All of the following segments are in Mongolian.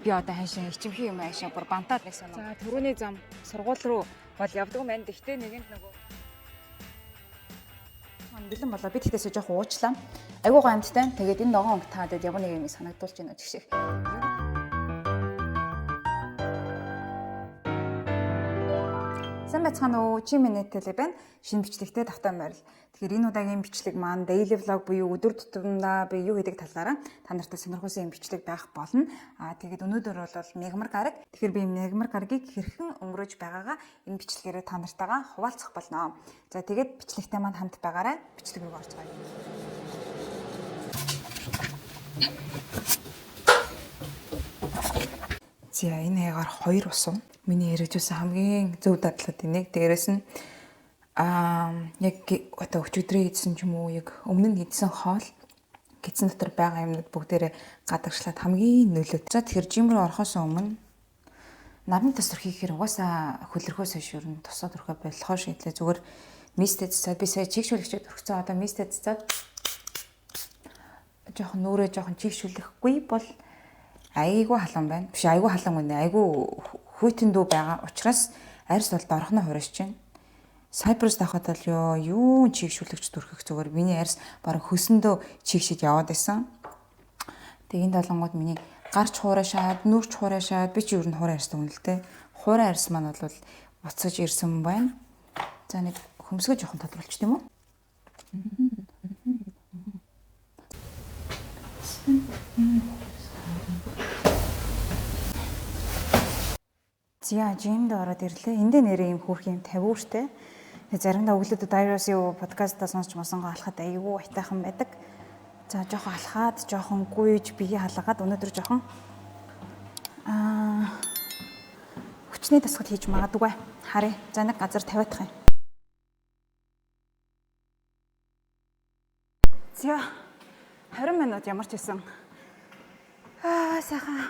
Би одоо ханшин ичимхий юм аашаа бүр бантаад байсан. За түрүүний зам сургууль руу бол явдаг юм байна. Гэхдээ нэгэнд нөгөө бэлэн болоо би тэгтээсээ жоох уучлаа. Айгуу гомдтай. Тэгээд энэ ногоон өнгө таадаг ямар нэг юм санагдуулж байна гэх шиг. Сайн байцгаана уу? Чи минь тэлээ байна. Шинэ бичлэгтэй тавтай морил. Тэгэхээр энэ удаагийн бичлэг маань daily vlog буюу өдөр тутамдаа би юу хийдэг талаараа та нартай сонирхолтой юм бичлэг байх болно. Тэгээд өнөөдөр бол мягмар гараг. Тэгэхээр би мягмар гарагийг хэрхэн өнгөрөөж байгаагаа энэ бичлэгээрээ та нартайгаа хуваалцах болно. За тэгээд бичлэгтэй маань хамт байгаарай. Бичлэг рүү орж гая. За энэ ягаар 2 усам. Миний ярьж байсан хамгийн зөв дадлууд энийг дээрэс нь яг одоо өчигдрээ хийсэн ч юм уу яг өмнө нь хийсэн хоол гидсэн дотор байгаа юмнууд бүгдээрээ гадагшлаад хамгийн нөлөөт. За тэгэхээр жим рүү орохоос өмнө нарны тосор хийхээр угаасаа хөлрөхөөс хойш юу тосоо төрхөө болохоо шийдлээ зүгээр мистед цаад би сая чигшүүлэгчэд өргөцсөн одоо мистед цаад жоохон нүрээ жоохон чигшүүлэхгүй бол айгүй халуун байна. Биш айгүй халуун үнэ. Айгүй хүйтэн дүү байгаа учраас арьс бол дорхоно хуурж чинь. Cyprus дахад бол юу чигшүүлэгч дүрхэх зүгээр миний арьс бараг хөсөндөө чигшиж яваад байсан. Тэгээ энэ долонгууд миний гарч хуурашаад, нүрч хуурашаад би ч юу н хуурай арьстай хүн л дээ. Хуурай арьс маань бол буцаж ирсэн байна. За нэг хөмсгөө жоохон тодруулчих тийм үү? За жимд ороод ирлээ. Энд нэрээ юм хөөрх юм 50 штэ. Заримдаа өглөөд Dairos юу подкастаа сонсч мосонгоо алхаад айгүй айтайхан байдаг. За жоохон алхаад, жоохон гүйж бие халаагаад өнөөдөр жоохон хүчний дасгал хийж магадгүй. Харъя. За нэг газар тавиадах юм. За 20 минут ямар ч байсан. Сайхан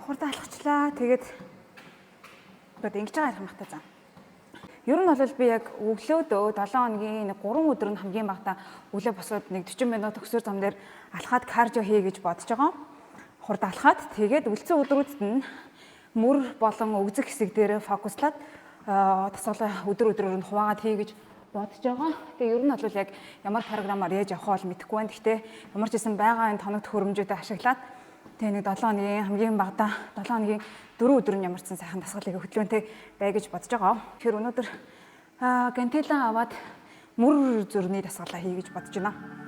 хурдан алхачлаа. Тэгээд одоо ингэж байгаа юм хата зам. Ер нь бол би яг өглөөдөө 7 хоногийн 3 өдөр нь хамгийн багтаа өглөө босоод нэг 40 минут төгсөр зам дээр алхаад кардио хий гэж бодож байгаа. Хурд алхаад тэгээд үлдсэн өдрүүдэд нь мөр болон өгзөх хэсэг дээр фокуслаад тасгалаа өдрөөр нь хуваагаад хий гэж бодож байгаа. Тэгээ ер нь бол яг ямар програмаар яаж явах бол мэдэхгүй байна. Гэхдээ ямар ч гэсэн байгаа энэ тоног төхөөрөмжүүдээ ашиглаад тэгээ нэг 7 хоногийн хамгийн багтаа 7 хоногийн 4 өдөр нь ямар ч сайхан дасгалыг хөдөлгөөнтэй бай гэж бодож байгаа. Тэгэхээр өнөөдөр гантелан аваад мөр зүрхний дасгалаа хий гэж бодож байна.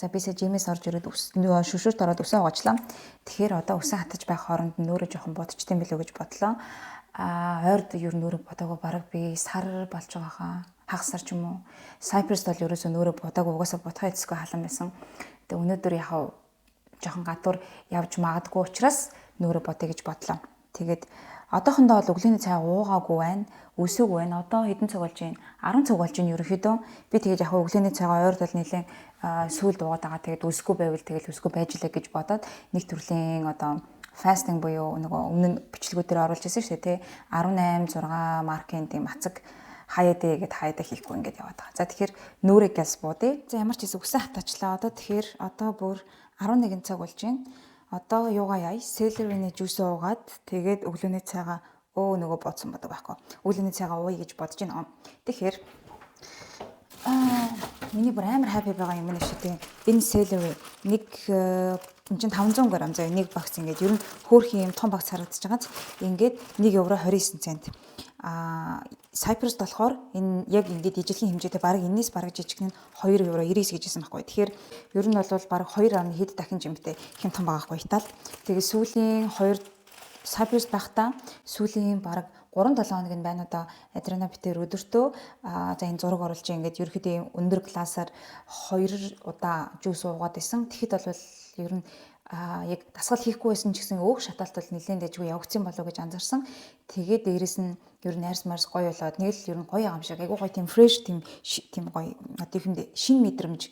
За бисээ жимээс орж ирээд шүшүүрт ороод өсөө угаачлаа. Тэгэхээр одоо өсөө хатаж байх хооронд нөөрэ жоохон бодчихдээ билүү гэж бодлоо. Ойрд ер нь нөөрэ бодоогүй бараг би сар болж байгаа хаа. Хагас сар ч юм уу. Cyprus бол ерөөсөө нөөрэ бодоогүй угаасаа бодхоо эцэсгүй халан байсан. Тэгээ өнөөдөр яхав жоохон гадуур явж магадгүй учраас нөөрэ бодъё гэж бодлоо. Тэгээд одоохондоо бол өглөөний цай уугаагүй байна. Өсөөгүй байна. Одоо хэдэн цаг болж байна? 10 цаг болж байна ерөөхдөө. Би тэгээд яг өглөөний цайгаа ойрд бол нэлээд сүүлд уугаад байгаа. Тэгээд өсөхгүй байвал тэгээд өсөхгүй байж лээ гэж бодоод нэг төрлийн одоо фастинг буюу нөгөө өмнө нь бичлэгүүдээр оруулж ирсэн шүү дээ, тий. 18 6 маркийн тийм мацаг хаяадэ гэд хаяадаа хийхгүй ингээд яваад байгаа. За тэгэхээр нүүрээ газ буудъя. За ямар ч хэсэг өсөө хатаачлаа. Одоо бүр 11 цаг болж байна. Одоо юугаа яа? Celery-ний жуус уугаад тэгээд өглөөний цайгаа нөгөө бодсон бодог байхгүй. Өглөөний цайгаа ууя гэж бодож байна. Тэгэхээр миний бүр амар happy байгаа юм байна шүү дээ. Энэ celery нэг чинь 500 г заяа нэг багц ингээд ер нь хөөрхийн юм том багц харагдаж байгааз ингээд 1 евро 29 цент. Cyprus болохоор энэ яг ингээд ижлэгийн хэмжээтэй баг энэс баг жижиг нь 2 евро 99 гэж хэлсэн байхгүй. Тэгэхээр ер нь бол баг 2 хэд дахин жимтэй хэм том байгаа байхгүй Итали. Тэгээ сүүлийн 2 Cyprus байхдаа сүүлийн баг 3-7 хоног нь байна одоо Адрана битэр өдөртөө за энэ зураг оруулж ингээд ерөөхдөө өндөр классаар 2 удаа жуус уугаад исэн. Тэгэхэд бол ер нь яг дасгал хийхгүй байсан ч гэсэн өөх шатаалт бол нэлээд дэжгүй явагдсан болов гэж анзаарсан. Тэгээд дээрэс нь ер нь найрс марс гоё болоод нэг л ер нь гоё юм шиг айгуу гоё тийм фреш тийм гоё одоо ихэнд шин мэдрэмж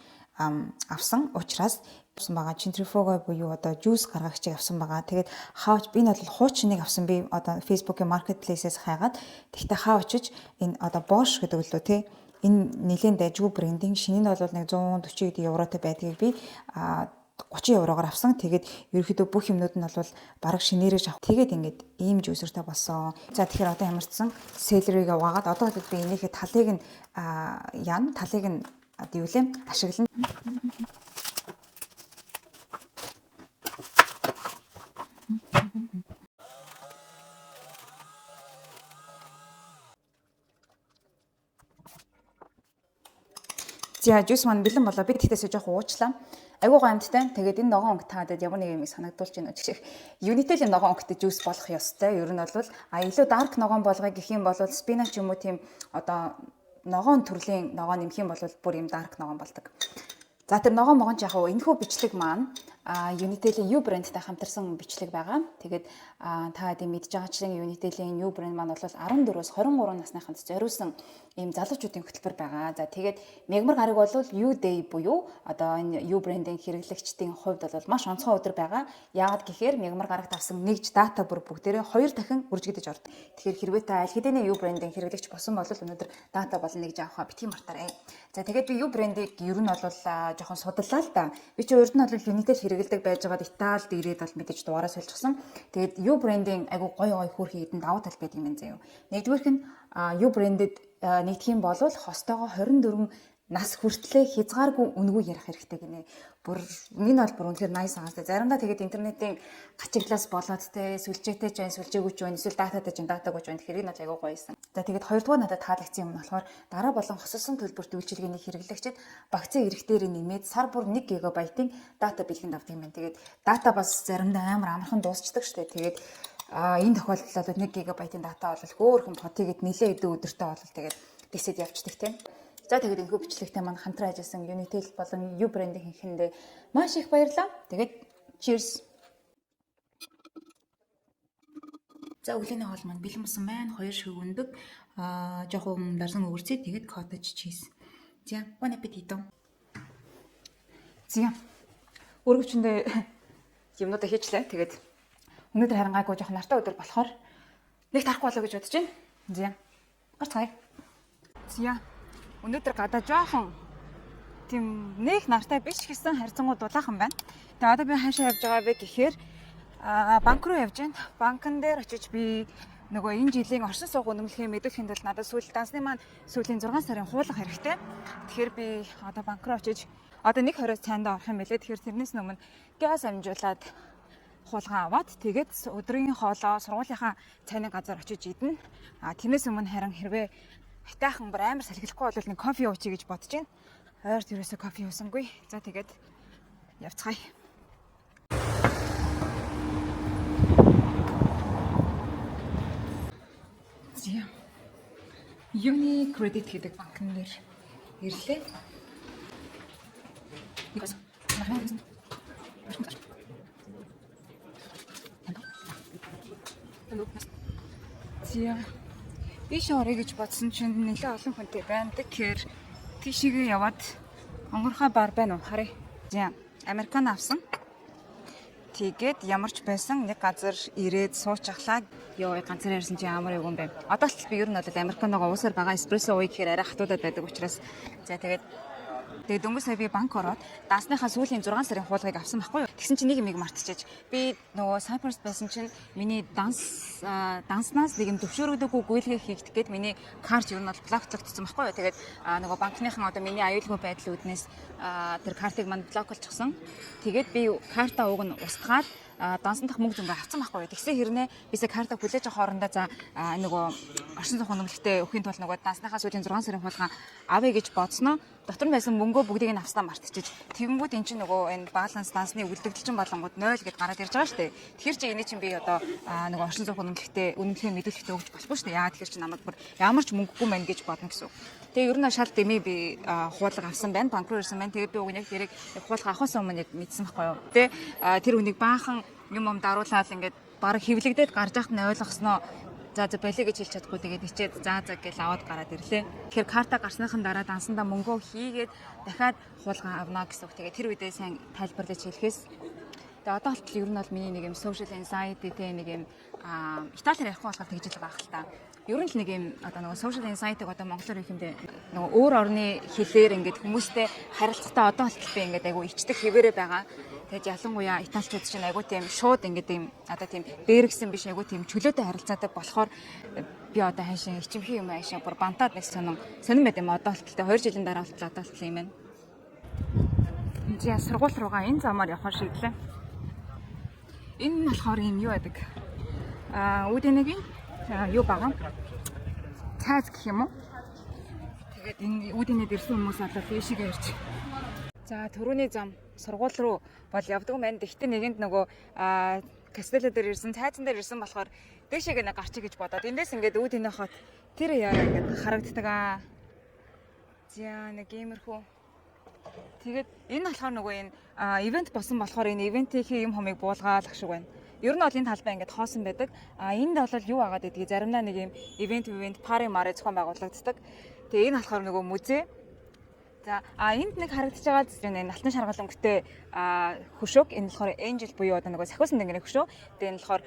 авсан учраас авсан байгаа. Centrifugal буюу одоо жуус гаргагчийг авсан байгаа. Тэгээд хаавч би нь бол хуучныг авсан. Би одоо Facebook-ийн marketplace-ээс хайгаад тэгтээ хаавчиж энэ одоо Bosch гэдэг лөө тий энэ нэлээд дайггүй брендинг шинэ нь бол нэг 140 евротой байдгийг би 30 евроор авсан. Тэгээд ерөөхдөө бүх юмнууд нь бол бараг шинээрэж авах. Тэгээд ингээд ийм жуусертай болсон. За тэгэхээр одоо ямарчсан celery-г угаагаад одоо би энийхээ талыг нь талыг нь юу лээ ашиглана. За жуус маань бэлэн болоо. Би тэгтээсээ жоох уучлаа. Айгуу гомдтой. Тэгээд энэ ногоон өнгө таадад ямар нэг юм санагдуулж байна гэх шиг. Unitel-ийн ногоон өнгөтэй жуус болох ёстой. Ер нь бол илүү dark ногоон болгоё гэх юм бол спинach юм уу тийм одоо ногоон төрлийн ногоон нэмэх юм бол бүр юм dark ногоон болдог. За тэр ногоон могон яг энэхүү бичлэг маань Unitel-ийн U брэндтэй хамтарсан бичлэг байгаа. Тэгээд та хэдийн мэдж байгаачлан Unitel-ийн U брэнд маань бол 14-өөс 23 насныханд зориулсан ийм залуучуудын хөтөлбөр байгаа. За тэгээд мягмар гараг бол U Day буюу одоо энэ U брэндийн хэрэглэгчдийн хувьд бол маш онцгой өдөр байгаа. Яагаад гэхээр мягмар гарагт авсан нэгж дата бүр бүгдээрээ 2 дахин үржигдэж ордог. Тэгэхээр хэрвээ та аль хэдийн U брэндийн хэрэглэгч болсон бол өнөөдөр дата болон нэгж авахаа битгий мартаарай. За тэгээд би U брэндийг ер нь бол жоохон судлаа л да. Би чи урд нь бол Unitel хэрэгэлдэг байж байгаад Италид ирээд бол мэдээж дугаараа солилцсон. Тэгээд U брендийн айгу гоё хөөрхөн хэдэн давуу тал байдаг юм заяа. Нэгдүгээрх нь U брендэд нэгдэх юм бол хостойгоо 24 нас хүртлээр хязгааргүй үнэгүй ярих хэрэгтэй гинэ. Бүр энэ бол бүр үнэхээр nice аастай. Заримдаа тэгээд интернетийн гачиглаас болоод те сүлжээтэй ч байна, сүлжээгүй ч байна, эсвэл дататай ч датаагүй ч байна. Тэгэхээр энэ бол айгуу гоёсэн. За тэгээд хоёрдугаар надад таалагдсан юм нь болохоор дараа болон хосолсон төлбөрт үйлчилгээний хэрэглэгчид багцын эрх дээр нэмээд сар бүр 1 ГБ-ийн дата бэлгэнд авдаг юм байна. Тэгээд дата бас заримдаа амар амархан дуусчдаг шүү дээ. Тэгээд энэ тохиолдолд бол 1 ГБ-ийн дата бол хөөхөн потигэд нэлээд өдөө өдөртөө бол тэгээд дэсэд явчихдаг тийм. За тэгээд энэхүү бичлэгтэй маань хамтран ажилласан Unitel болон U брендийн хинхэндээ маш их баярлалаа. Тэгээд cheers. За өглөөний хоол маань бэлэн болсон байна. 2 шөг өндөг, жоохон дарсан өвөрцөө тэгээд cottage cheese. За, bon appétit. За. Өргөвчөндөө юмнуудаа хийчлээ. Тэгээд өнөөдөр харин гайгүй жоохон нартай өдөр болохоор нэг тарахгүй болоо гэж бодож байна. За. Гарцгаая. За. Өнөөдөр гадаа жоохон тийм нэг нартай биш гэсэн харьцангуй дулаахан байна. Тэгээ одоо би хаашаа явж байгаа вэ гэхээр банк руу явж байна. Банкн дээр очиж би нөгөө энэ жилийн оршин суух үнэмлэхээ мэдүүлэхэд бол надад дансны маань сүүлийн 6 сарын хуулах хэрэгтэй. Тэгэхээр би одоо банк руу очиж одоо 1:20 цайнд орох юм байлээ. Тэгэхээр тэрнээс өмнө газ амжуулаад хулгай аваад тэгээд өдрийн хоолоо сургуулийнхаа цайны газар очиж идэнэ. Тэрнээс өмнө харин хэрвээ хайтайхан бүр амар салхилахгүй бол нэг кофе уучих гэж бодож байна. Ойрт ерөөсөө кофе уусангүй. За тэгээд явцгаая. Зя. Юни кредит гэдэг банкн дээр ирлээ. Зя. Биш орё гэж бодсон чинь нэлээд олон хүнтэй байна. Тэгэхээр тийшээгээ яваад онгорхой бар байна уу? Харъя. За, американо авсан. Тэгээд ямар ч байсан нэг газар ирээд суучихлаа. Йоо, ганцаар ярьсан чи ямар юм бэ? Одоо л би ер нь бол американогоо уусаар байгаа эспрессо ууя гэхээр арай хатуудаад байдаг учраас за тэгээд дөнгөж сая би банк ороод дансныхаа сүүлийн 6 сарын хуулгыг авсан байхгүй юу? Тэгсэн чинь нэг юм мартчихэж. Би нөгөө Cyprus байсан чинь миний данснаас нэг юм төвшөөрөгдөөгүй гуйлгээ хийгдэх гээд миний карт ер нь бол блоклогдсон байхгүй юу? Тэгээд нөгөө банкныхан одоо миний аюулгүй байдлын үднээс тэр картыг манд блоклчихсон. Тэгээд би карта уг нь устгаад дансан дах мөнгө зөнгө авсан байхгүй юу. Тэгсэн хэрнээ бисээ карта хүлээж авах хоорондоо за нөгөө оршин суух үнэмлэхтэй өхийн тул нөгөө дансныхаа сүүлийн 6 сарын хулгай авъя гэж бодсноо дотор нь байсан мөнгөө бүгдийг нь авснаа мартчихэж. Тэгэнгүүт эн чинь нөгөө энэ баланс дансны үлдэгдэлчин болонгууд 0 гэд гараад ирж байгаа шүү дээ. Тэгэхээр чи энийг чинь би одоо нөгөө оршин суух үнэмлэхтэй үнэмлэхээ мэдүүлэхтэй өгч болохгүй шүү дээ. Яагаад тэгэхээр чи намайг бүр ямар ч мөнгөгүй мэн гэж бодно гэсэн үг. Тэгээ ер нь шал дэмий би хуулга авсан байна. Банк руу ирсэн байна. Тэгээ би уг яг тэрийг хуулга авахаас өмнө яг мэдсэн байхгүй юу. Тэ тэр хүнийг баахан юм даруулаад ингээд бараг хөвлөгдөөд гарч яхад нь ойлгосноо. За болиё гэж хэлж чадахгүй тэгээд ичээд за гэл аваад гараад ирлээ. Тэгэхээр карта гарсныхан дараа дансандаа мөнгөө хийгээд дахиад хуулга авна гэсэн үг. Тэгээд тэр үедээ сайн тайлбарлаж хэлэхээс тэгээд одоо болтол ер нь бол миний нэг юм social anxiety те нэг юм Италиар ярихгүй болохоор тэгж л байгаа хэл та. Ер нь л нэг юм одоо нөгөө social anxiety-г одоо монголоор хэлэх юм дэ нөгөө өөр орны хэлээр ингээд хүмүүстэй харилцахтаа одоо болтол би ингээд айгу ичдэг хэвээрээ байгаа. Тэгээд ялангуяа италичууд чинь айгу тийм шууд ингээд юм одоо тийм бэргсэн биш айгу тийм чөлөөтэй харилцаатай болохоор би одоо хайшин ичимхий юм хайшин бүр бантаад нэг сонирн байд юм одоо болтолтой 2 жилийн дараа болтол одоо болтол юм байна. За сургууль руугаа энэ замаар явах шийдлээ. Энэ нь болохоор юм юу байдаг? Үдэнэгийн юу байгаа? Цайз гэх юм уу? Тэгээд энэ үдэнэд ирсэн хүмүүс одоо тийшээ ирж. За түрүүний зам сургууль руу бол явдаг юм байна. Гэхдээ нэгэнд нөгөө кастело дээр ирсэн, цайзан дээр ирсэн болохоор дэшег нэг гарчиг гэж бодоод эндээс ингээд үүдэнэ хот тэр яараа ингээд харагддаг аа. За нэг иймэрхүү. Тэгээд энэ болохоор нөгөө энэ ивент босон болохоор энэ ивентийн юм хомыг буулгаад ах шиг байна. Ер нь бол энэ талбай ингээд хоосон байдаг. Энд бол юу агаад гэдгийг заримдаа нэг юм ивент пари мари зохион байгуулагддаг. Тэгээ энэ болохоор нөгөө музей. За энд нэг харагдаж байгаа зүйл энэ алтан шаргал өнгөтэй хөшөөг энэ болохоор Angel буюу одоо нөгөө сахиусан тэнгэрийн хөшөө. Тэгээ энэ болохоор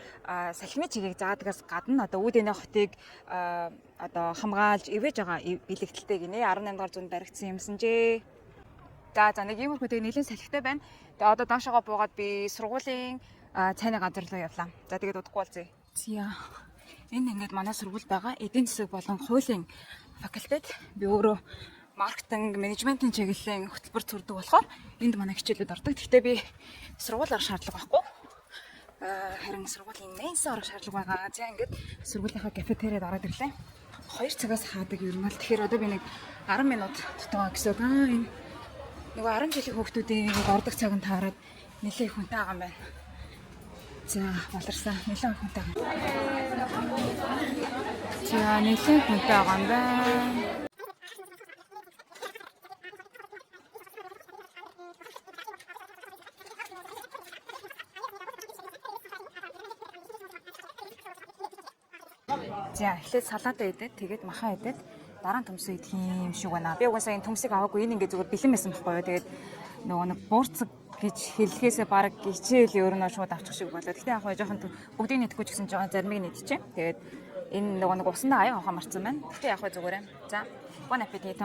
салхины чигийг заадагаас гадна одоо үүдэнэ хотыг одоо хамгаалж ивэж байгаа бэлэгдэлтэй гинэ 18 дугаар зуунд баригдсан юмсан жээ. За нэг иймэрхүү тэгээ нэлээд салхитай байна. Тэгээ одоо доошоогоо буугаад би сургуулийн цайны газар руу явлаа. За тэгээд удахгүй болзъя. Зя. Энэ ингээд манай сургууль байгаа эдийн засаг болон хуулийн факультет. Би өөрөө маркетинг, менежментийн чиглэлийн хөтөлбөр сурдаг болохоор энд манай хичээлүүд ордог. Гэхдээ би сургууль орох шаардлага байхгүй. Харин сургуулийн менс орох шаардлага байгаа. За ингээд сургуулийнхаа кафетериад ороод ирлээ. 2 цагаас хаадаг юм бол тэгэхээр одоо би нэг 10 минут дутгаа гэсэн. Энэ нөгөө 10 жилийн хүүхдүүдийн ордог цагт таарад нэлээд их хүнтэй байгаа юм байна. За боларсан нэлээд хүнтэй байгаа. За нэлээд хүнтэй байгаа юм байна. За эхлээд салаатаа идээд тэгээд махаа идээд дараа нь төмсөө идэх юм шиг байна. Би угаасаа энэ төмсийг аваагүй энэ ингээд зүгээр бэлэн байсан байхгүй юу. Тэгээд нөгөө нэг буурцаг гэж хэллэхээсээ баг хичээл өөрөө шууд авчих шиг болоо. Гэхдээ яг хаа жоохон бүгдийг нэтгэхгүй ч гэсэн жоохон заримыг нэтчихэ. Тэгээд энэ нөгөө нэг усандаа аяа авахаа марцсан байна. Гэхдээ яг хаа зүгээрээ. За bon appétit.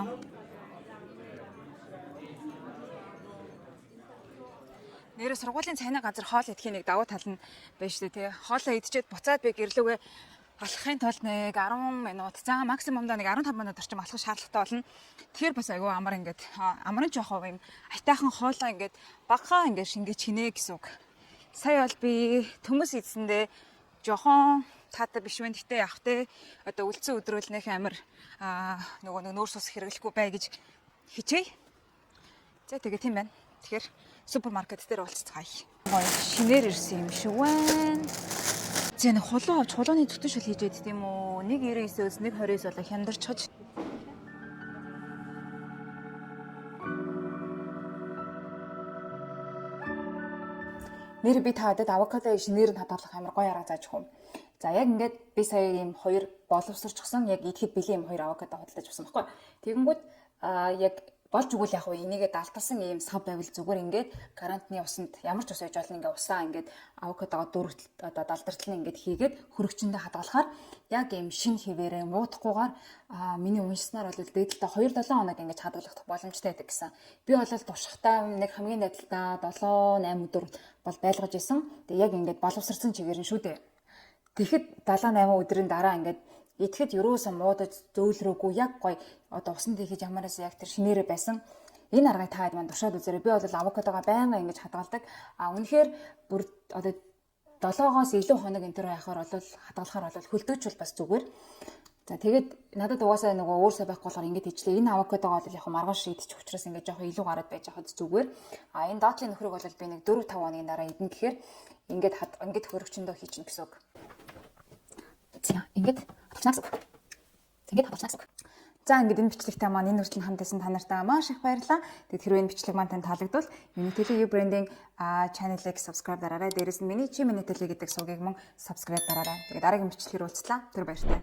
Нэрээ сургуулийн цайны газар хоол идэхийн нэг давуу тал нь байна шүү дээ. Хоолоо идчихэд буцаад би гэрлүүгээ алхахын тулд нэг 10 минут, за максимумдаа нэг 15 минут орчим алхах шаардлагатай болно. Тэгэхээр бас айгүй амар ингээд амрын жоохоо юм айтайхан хоолоо ингээд багахаа ингээд шингээж хийнэ гэсэн үг. Сая бол би төмөс идсэндээ жохон таатай биш вэ. Гэхдээ явах те одоо үлдсэн өдрөөлнөх амар нөгөө нөөц ус хэрэглэхгүй бай гэж хичээе. За тэгээ тийм байна. Тэгэхээр супермаркет дээр уулзцгаая. Шинээр ирсэн юм шиг байна. За нэг хулуу авч хулууны зүтгэж шил хийж байд тийм үү? 1.99-өөс 1.29 болоо хямдарч хож. Нэр би таадаг авокадо шинээр нь хадгалах амар гоё арга зааж өгөх юм. За яг ингээд би сая ийм 2 боловсрчсан яг идэхэд бэлэн юм 2 авокадо худалдаж авсан байхгүй. Тэгэнгүүт яг болж өгвөл яг энийгээ далталсан ийм сав байвал зүгээр ингээд карантины усанд ямар ч ус ээж болно ингээд усаа ингээд авокадогоо дөрөвт одоо далдартал нь ингээд хийгээд хөрөгчөндөө хадгалахаар яг ийм шин хിവэрээ муудахгүйгээр миний уншснаар бол дээдэлтэй 2-7 хоног ингээд хадгалах боломжтой байдаг гэсэн. Би бол туршихтаа нэг хамгийн дээдэлтэй 7-8 өдөр бол байлгаж исэн. Тэгээ яг ингээд боловсрсан чигээр нь шүү дээ. Тэгэхэд 7-8 өдрийн дараа ингээд идэхэд ерөөсөө муудаж зөөлрөөгүй яг гоё одоо усанд хийж ямаараас яг тэр шинээрээ байсан. Энэ аргыг таад маань туршаад үзээрэй. Би бол авокадогоо байнга ингэж хадгалдаг. Үнэхээр бүр одоо 7-оос илүү хоног энэ төр яхаар бол хадгалахаар бол хөлдөөч бол бас зүгээр. За тэгээд надад угаасаа нөгөө өөрсөө байхгүй болохоор ингэж хийчлээ. Энэ авокадогоо бол яг маргааш идчих учраас ингэж жоох илүү гараад байж хаад зүгээр. Энэ доотлын нөхрийг бол би нэг 4-5 хоногийн дараа идэн гэхээр ингэж хөрөгчөндөө хийчихнэ гэсэн үг. За ингэж хадгалнаас үг. Ингэж хадгалнаас үг. За ингээд энэ бичлэгтэй маань энэ хүртэл хамтдасан та нартай маш их баярлалаа. Тэгээд хэрвээ энэ бичлэг маань танд таалагдвал Unity branding channel-ыг subscribe дараарай. Дээрээс нь миний Unity гэдэг сувгийг мөн subscribe дараарай. Тэгээд дараагийн бичлэгээр уулзлаа. Тэр баяртай.